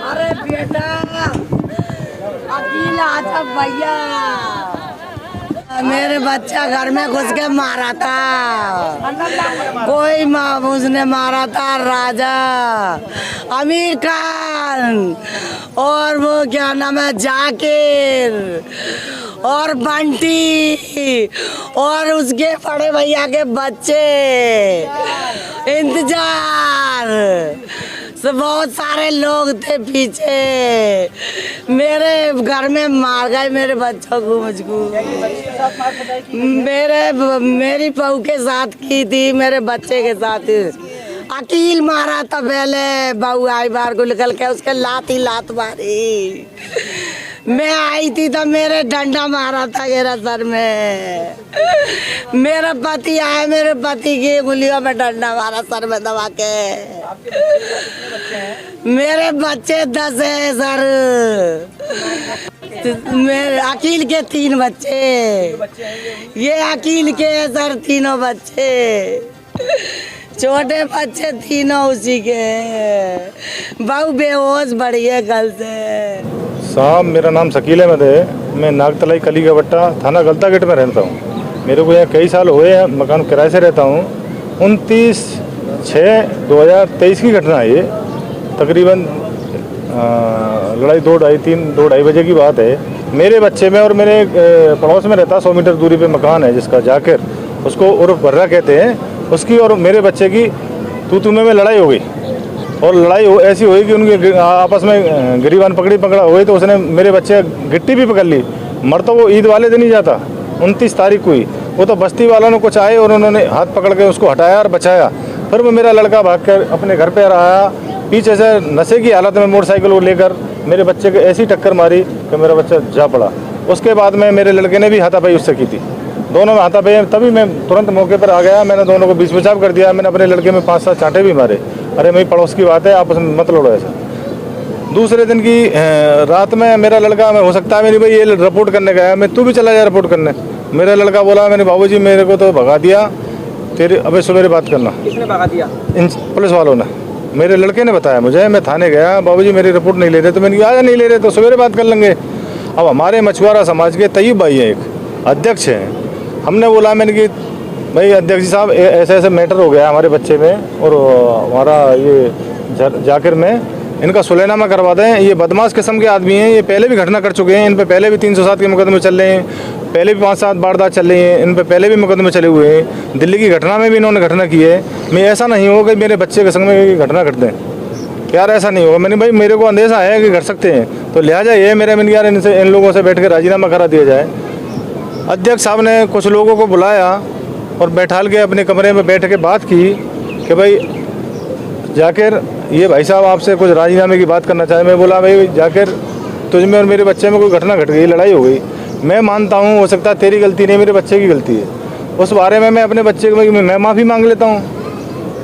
अरे बेटा अकेला आजा भैया, मेरे बच्चा घर में घुस के मारा था, कोई महफूज ने मारा था, राजा आमिर खान और वो क्या नाम है जाकिर और बंटी और उसके बड़े भैया के बच्चे, इंतजार से बहुत सारे लोग थे पीछे, मेरे घर में मार गए मेरे बच्चों को, मुझको मेरी बहू के साथ की थी, मेरे बच्चे के साथ अकील मारा था, पहले बहू आई बाहर को निकल के उसके लात मारी, मैं आई थी तो मेरे डंडा मारा था मेरा सर में, मेरा पति आया, मेरे पति की उंगलियों में डंडा मारा सर में दबा के, मेरे बच्चे 10 है सर, मेरे अकील के 3 बच्चे, ये अकील के है सर, तीनों बच्चे, छोटे बच्चे तीनों उसी के, बहू बेहोश पड़ी है कल से। साहब मेरा नाम शकील अहमद है, मैं नागतलाई कली का बट्टा थाना गलता गेट में रहता हूँ। मेरे को यहाँ कई साल हुए हैं, मकान किराए से रहता हूँ। 29/6/2023 की घटना है ये, तकरीबन लड़ाई 2-2:30 बजे की बात है। मेरे बच्चे में और मेरे पड़ोस में रहता 100 मीटर दूरी पे मकान है जिसका जाकिर, उसको उर्फ बर्रा कहते हैं, उसकी और मेरे बच्चे की तू में लड़ाई हो गई और लड़ाई ऐसी हुई कि उनकी आपस में गिरीबान पकड़ा हुई, तो उसने मेरे बच्चे गिट्टी भी पकड़ ली। मर तो वो ईद वाले दिन ही जाता, 29 तारीख को ही, वो तो बस्ती वालों ने कुछ आए और उन्होंने हाथ पकड़ के उसको हटाया और बचाया। फिर वो मेरा लड़का भाग कर अपने घर पर आया, पीछे से नशे की हालत में मोटरसाइकिल को लेकर मेरे बच्चे को ऐसी टक्कर मारी कि मेरा बच्चा जा पड़ा। उसके बाद में मेरे लड़के ने भी हाथापाई उससे की थी, दोनों में हाथापाई, तभी मैं तुरंत मौके पर आ गया, मैंने दोनों को बीच बचाव कर दिया। मैंने अपने लड़के में 5-7 चांटे भी मारे। अरे मेरी पड़ोस की बात है, आपस में मत लड़ो ऐसा। दूसरे दिन की रात में मेरा लड़का, मैं हो सकता है मेरी भाई ये रिपोर्ट करने गया, मैं तू भी चला जा रिपोर्ट करने। मेरा लड़का बोला मैंने बाबूजी मेरे को तो भगा दिया, तेरे अबे सवेरे बात करना। किसने भगा दिया? इन पुलिस वालों ने, मेरे लड़के ने बताया मुझे। मैं थाने गया, बाबूजी मेरी रिपोर्ट नहीं ले रहे, तो मैंने कहा नहीं ले रहे तो सवेरे बात कर लेंगे। अब हमारे मछुआरा समाज के तैयब भाई हैं, एक अध्यक्ष हैं, हमने बोला मैंने कि भाई अध्यक्ष जी साहब ऐसे ऐसे मैटर हो गया हमारे बच्चे में और हमारा ये जाकिर में, इनका सुलहनामा करवा दें। ये बदमाश किस्म के आदमी हैं, ये पहले भी घटना कर चुके हैं, इन पे पहले भी 307 के मुकदमे चल रहे हैं, पहले भी 5-7 वारदात चल रही हैं, इन पे पहले भी मुकदमे चले हुए हैं। दिल्ली की घटना में भी इन्होंने घटना की है। मैं ऐसा नहीं होगा कि मेरे बच्चे के संग में घटना घट दें, यार ऐसा नहीं होगा। मैंने भाई मेरे को अंदेशा है कि कर सकते हैं, तो लिहाजा ये मेरे मैंने यार इनसे इन लोगों से बैठ के राजीनामा करा दिया जाए। अध्यक्ष साहब ने कुछ लोगों को बुलाया और बैठाल के अपने कमरे में बैठ के बात की कि भाई जाकिर ये भाई साहब आपसे कुछ राजीनामे की बात करना चाहे। मैं बोला भाई जाकिर तुझ में और मेरे बच्चे में कोई घटना घट गई, लड़ाई हो गई, मैं मानता हूँ हो सकता है तेरी गलती नहीं, मेरे बच्चे की गलती है। उस बारे में मैं अपने बच्चे को मैं माफ़ी मांग लेता हूँ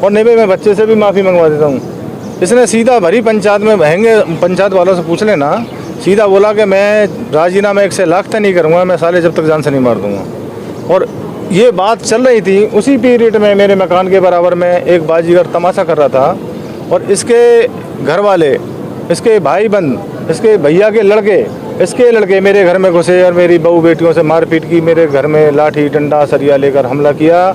और नहीं भाई मैं बच्चे से भी माफ़ी मंगवा देता हूँ। इसने सीधा भरी पंचायत में बहेंगे, पंचायत वालों से पूछ लेना, सीधा बोला कि मैं राजीनामा 1 से लाख तक नहीं करूँगा, मैं साले जब तक जान से नहीं मार दूँगा। और ये बात चल रही थी, उसी पीरियड में मेरे मकान के बराबर में एक बाजीगर तमाशा कर रहा था और इसके घर वाले, इसके भाई बंद, इसके भैया के लड़के, इसके लड़के मेरे घर में घुसे और मेरी बहू बेटियों से मारपीट की, मेरे घर में लाठी डंडा सरिया लेकर हमला किया।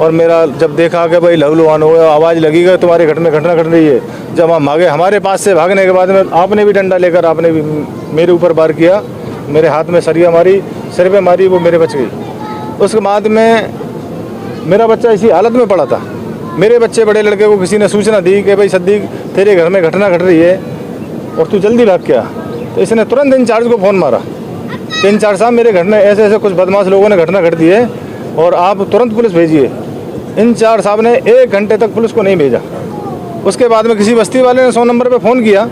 और मेरा जब देखा कि भाई लहूलुहान हो, आवाज़ लगी कि तुम्हारे घर में घटना घट रही है, जब हम भागे, हमारे पास से भागने के बाद में आपने भी डंडा लेकर आपने भी मेरे ऊपर वार किया, मेरे हाथ में सरिया मारी, सिर पे मारी, वो मेरे बच गई। उसके बाद में मेरा बच्चा इसी हालत में पड़ा था। मेरे बच्चे बड़े लड़के को किसी ने सूचना दी कि भाई सद्दीक तेरे घर में घटना घट रही है और तू जल्दी भाग के आ, तो इसने तुरंत इंचार्ज को फ़ोन मारा कि इंचार्ज साहब मेरे घर में ऐसे ऐसे कुछ बदमाश लोगों ने घटना घट दी है और आप तुरंत पुलिस भेजिए। इंचार्ज साहब ने 1 घंटे तक पुलिस को नहीं भेजा। उसके बाद में किसी बस्ती वाले ने 100 नंबर पे फ़ोन किया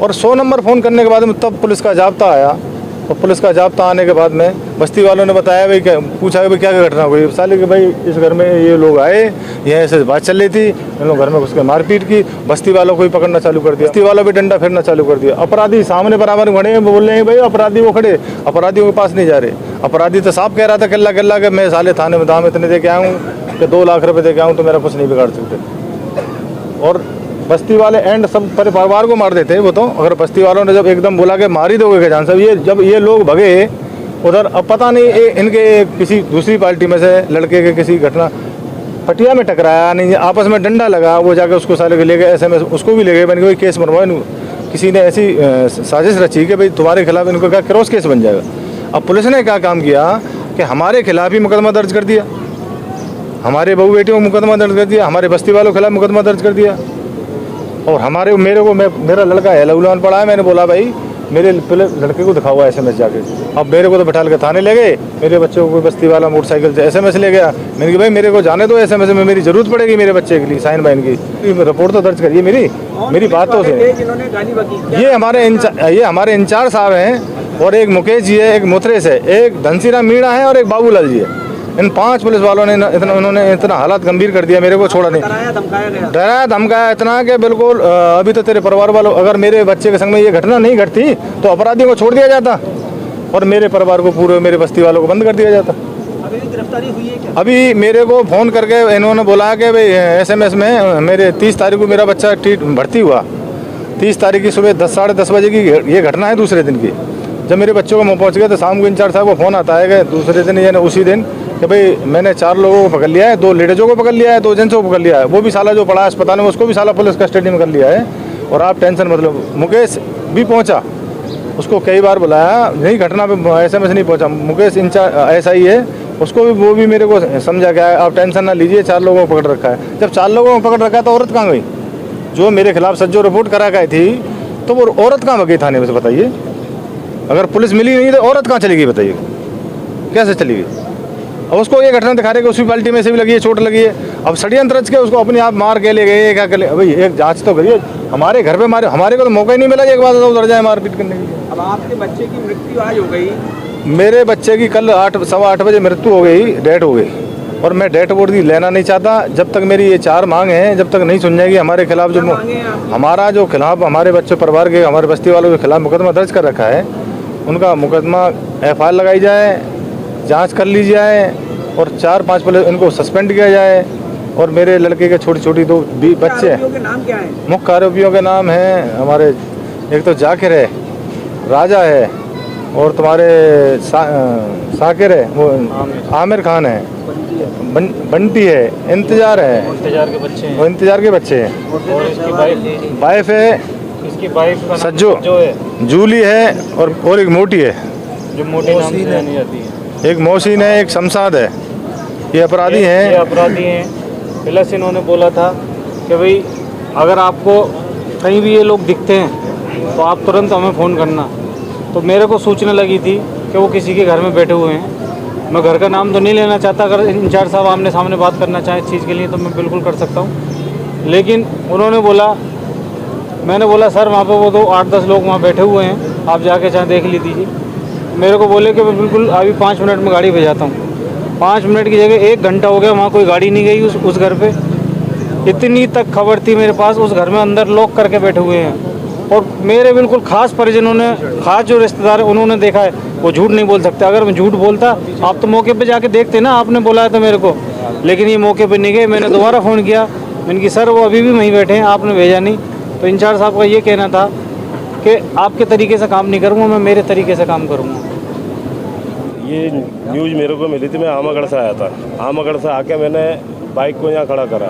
और 100 नंबर फ़ोन करने के बाद में तब पुलिस का जाब्ता आया। और पुलिस का जाब्ता आने के बाद में बस्ती वालों ने बताया भाई पूछा भाई क्या घटना हुई। साले कि भाई इस घर में ये लोग आए, ये ऐसे बात चल रही थी, इन लोग घर में घुस के मारपीट की, बस्ती वालों को ही पकड़ना चालू कर दिया, बस्ती वालों भी डंडा फेरना चालू कर दिया। अपराधी सामने बराबर खड़े हैं, बोल रहे हैं भाई अपराधी वो खड़े, अपराधियों के पास नहीं जा रहे। अपराधी तो साफ कह रहा था कल्ला कल्ला कि मैं साले थाने में दाम इतने दे के आया हूँ, कि 2 लाख रुपए दे के आऊँ तो मेरा कुछ नहीं बिगाड़ सकते। और बस्ती वाले एंड सब परिवार को मार देते वो तो, अगर बस्ती वालों ने जब एकदम बोला कि मार ही दोगे जान साहब, ये जब ये लोग भगे उधर, अब पता नहीं इनके किसी दूसरी पार्टी में से लड़के के किसी घटना पटिया में टकराया नहीं, आपस में डंडा लगा, वो जाके उसको साले को ले गए, SMS उसको भी ले गए, मैंने कोई केस बनवाए नहीं। किसी ने ऐसी साजिश रची कि भाई तुम्हारे खिलाफ इनको क्या क्रॉस केस बन जाएगा। अब पुलिस ने क्या काम किया कि हमारे खिलाफ ही मुकदमा दर्ज कर दिया, हमारे बहू बेटियों को मुकदमा दर्ज कर दिया, हमारे बस्ती वालों के खिलाफ मुकदमा दर्ज कर दिया। और मेरा लड़का है लहू लुहान पड़ा है, मैंने बोला भाई मेरे लड़के को दिखा हुआ SMS जाके, अब मेरे को तो बैठा के थाने ले गए, मेरे बच्चों को बस्ती वाला मोटरसाइकिल से SMS ले गया। मैंने कहा भाई मेरे को जाने दो, SMS में मेरी जरूरत पड़ेगी मेरे बच्चे के लिए, साइन बाइन की रिपोर्ट तो दर्ज करिए मेरी बात तो सुनिए। ये हमारे इंचार्ज साहब हैं, और एक मुकेश जी है, एक मुथरेस है, एक धनसीराम मीणा है और एक बाबूलाल जी है। इन 5 पुलिस वालों ने उन्होंने इतना हालात गंभीर कर दिया, मेरे को छोड़ा नहीं, डराया धमकाया इतना कि बिल्कुल अभी तो तेरे परिवार वालों, अगर मेरे बच्चे के संग में ये घटना नहीं घटती तो अपराधियों को छोड़ दिया जाता और मेरे परिवार को, पूरे मेरे बस्ती वालों को बंद कर दिया जाता। अभी गिरफ्तारी हुई है क्या? अभी मेरे को फ़ोन करके इन्होंने बोला कि भाई SMS में मेरे 30 तारीख को मेरा बच्चा भर्ती हुआ, 30 तारीख की सुबह 10 साढ़े 10 बजे की ये घटना है दूसरे दिन की। जब मेरे बच्चों को मैं पहुँच गया तो शाम को इंचार्ज साहब को फ़ोन आता है कि दूसरे दिन यानी उसी दिन कि भाई मैंने 4 लोगों को पकड़ लिया है, 2 लेडीज़ों को पकड़ लिया है, 2 जेंट्सों को पकड़ लिया है, वो भी साला जो पड़ा है अस्पताल में उसको भी साला पुलिस कस्टडी में कर लिया है। और आप टेंशन मतलब, मुकेश भी पहुंचा, उसको कई बार बुलाया, नहीं घटना पे SMS नहीं पहुंचा, मुकेश इंचार्ज SI है, उसको भी वो भी मेरे को समझा गया, आप टेंशन ना लीजिए, 4 लोगों को पकड़ रखा है। जब 4 लोगों को पकड़ रखा है तो औरत कहाँ गई? जो मेरे खिलाफ सज्जो रिपोर्ट करा गई थी तो वो औरत कहाँ गई थाने में से बताइए? अगर पुलिस मिली नहीं तो औरत कहाँ चली गई बताइए, कैसे चली गई? अब उसको ये घटना दिखा रहे कि उसी बाल्टी में से भी लगी है, चोट लगी है, अब षड्यंत्र रच के उसको अपने आप मार के ले गए, क्या कर ले? भाई एक जांच तो करिए, हमारे घर पे मारे, हमारे को तो मौका ही नहीं मिला कि एक बार तो उधर जाए मारपीट करने के लिए। अब आपके बच्चे की मृत्यु आज हो गई, मेरे बच्चे की कल 8-8:15 बजे मृत्यु हो गई, डेथ हो गई, और मैं डेथ बोर्ड की लेना नहीं चाहता जब तक मेरी ये 4 मांग हैं, जब तक नहीं सुन जाएगी हमारे खिलाफ, जो हमारा जो खिलाफ हमारे बच्चों परिवार के, हमारे बस्ती वालों के खिलाफ मुकदमा दर्ज कर रखा है, उनका मुकदमा FIR लगाई जाए, जांच कर ली जाए और 4-5 पुलिस इनको सस्पेंड किया जाए। और मेरे लड़के के छोटी 2 बच्चे हैं। आरोपियों के नाम क्या हैं? मुख्य आरोपियों के नाम हैं हमारे, एक तो जाकिर है, राजा है, और तुम्हारे साकिर है, वो आमिर खान है, बंटी है, इंतजार है, इंतजार के बच्चे हैं, वो इंतजार के बच्चे हैं, और इसकी वाइफ है, इसकी वाइफ का सज्जो जो है, जूली है, और एक मोटी है, जो मोटी नाम से जानी जाती है, एक मोहसिन है, एक शमशाद है। ये अपराधी ये हैं। अपराधी हैं। प्लस इन्होंने बोला था कि भाई अगर आपको कहीं भी ये लोग दिखते हैं तो आप तुरंत हमें फ़ोन करना। तो मेरे को सूचना लगी थी कि वो किसी के घर में बैठे हुए हैं। मैं घर का नाम तो नहीं लेना चाहता, अगर इंचार्ज साहब आमने सामने बात करना चाहें इस चीज़ के लिए तो मैं बिल्कुल कर सकता हूँ। लेकिन उन्होंने बोला, मैंने बोला सर वहाँ पर वो तो 8-10 लोग वहाँ बैठे हुए हैं, आप जाके चाहे देख लीजिए। मेरे को बोले कि मैं बिल्कुल अभी 5 मिनट में गाड़ी भेजाता हूँ। 5 मिनट की जगह 1 घंटा हो गया, वहाँ कोई गाड़ी नहीं गई उस घर पे। इतनी तक खबर थी मेरे पास, उस घर में अंदर लॉक करके बैठे हुए हैं। और मेरे बिल्कुल खास परिजनों ने, खास जो रिश्तेदार है उन्होंने देखा है, वो झूठ नहीं बोल सकते। अगर मैं झूठ बोलता आप तो मौके पे जाके देखते ना, आपने बुलाया था मेरे को, लेकिन ये मौके पे नहीं गए। मैंने दोबारा फ़ोन किया, मैंने कहा सर वो अभी भी वहीं बैठे हैं, आपने भेजा नहीं। तो इंचार्ज साहब का ये कहना था कि आपके तरीके से काम नहीं करूँगा, मैं मेरे तरीके से काम करूँगा। ये न्यूज़ मेरे को मिली थी, मैं आमागढ़ से आया था। आमागढ़ से आके मैंने बाइक को यहाँ खड़ा करा,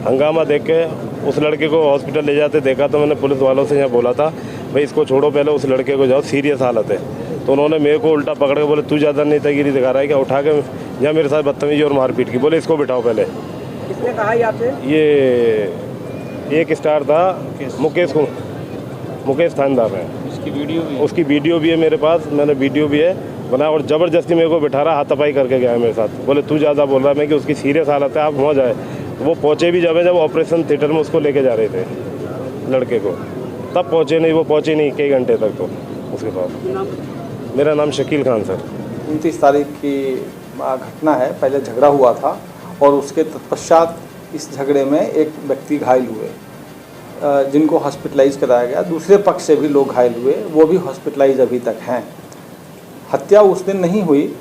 हंगामा देख के उस लड़के को हॉस्पिटल ले जाते देखा तो मैंने पुलिस वालों से यहाँ बोला था भाई इसको छोड़ो, पहले उस लड़के को जाओ, सीरियस हालत है। तो उन्होंने मेरे को उल्टा पकड़ के बोले तू ज़्यादा नेतागिरी दिखा रहा है क्या, उठा के यहाँ मेरे साथ बदतमीजी और मारपीट की। बोले इसको बिठाओ पहले। किसने कहा ये आपसे? ये एक स्टार था, मुकेश थानेदार है, उसकी वीडियो भी है मेरे पास, मैंने वीडियो भी है बना। और ज़बरदस्ती मेरे को बिठा रहा, हाथापाई करके गया मेरे साथ। बोले तू ज़्यादा बोल रहा है, मैं कि उसकी सीरियस हालत है, आप वहाँ जाए। वो पहुँचे भी जब ऑपरेशन थिएटर में उसको लेके जा रहे थे लड़के को, तब पहुँचे नहीं, वो पहुँचे नहीं कई घंटे तक तो उसके पास। मेरा नाम शकील खान सर। 29 तारीख की घटना है, पहले झगड़ा हुआ था और उसके तत्पश्चात इस झगड़े में एक व्यक्ति घायल हुए, जिनको हॉस्पिटलाइज कराया गया। दूसरे पक्ष से भी लोग घायल हुए, वो भी हॉस्पिटलाइज अभी तक हैं। हत्या उस दिन नहीं हुई,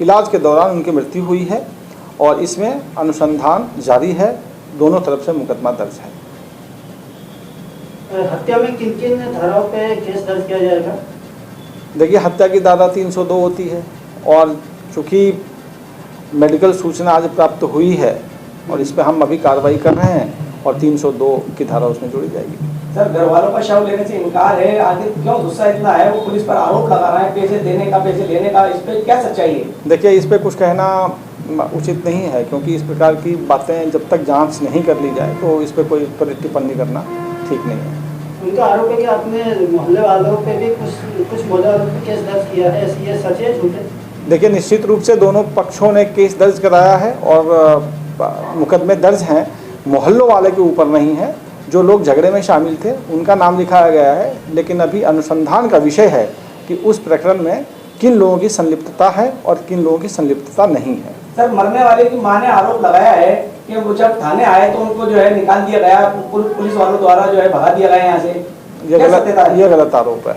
इलाज के दौरान उनकी मृत्यु हुई है और इसमें अनुसंधान जारी है, दोनों तरफ से मुकदमा दर्ज है। हत्या में किन किन धाराओं पे केस दर्ज किया जाएगा? देखिए, हत्या की धारा 302 होती है और चूँकि मेडिकल सूचना आज प्राप्त हुई है और इस पर हम अभी कार्रवाई कर रहे हैं और 302 की धारा उसमें जोड़ी जाएगी। सर, घर वालों का शव लेने से इनकार है, आखिर क्यों गुस्सा इतना है? वो पुलिस पर आरोप लगा रहा है पैसे देने का, पैसे लेने का, इस पे क्या सच्चाई है? देखिए, इस पे कुछ कहना उचित नहीं है, क्योंकि इस प्रकार की बातें जब तक जांच नहीं कर ली जाए तो इस पे कोई टिप्पणी करना ठीक नहीं है। उनका आरोप है कि आपने मोहल्ले वालों पे भी कुछ मोहल्ले पे केस दर्ज किया है, ये सच है झूठ है? देखिए, निश्चित रूप से दोनों पक्षों ने केस दर्ज कराया है और मुकदमे दर्ज हैं, मोहल्लों वाले के ऊपर नहीं है। जो लोग झगड़े में शामिल थे उनका नाम लिखाया गया है, लेकिन अभी अनुसंधान का विषय है कि उस प्रकरण में किन लोगों की संलिप्तता है और किन लोगों की संलिप्तता नहीं है। सर, मरने वाले की मां ने आरोप लगाया है कि वो जब थाने आए तो उनको जो है निकाल दिया गया, पुलिस वालों द्वारा जो है भगा दिया गया यहाँ से। ये गलत आरोप है।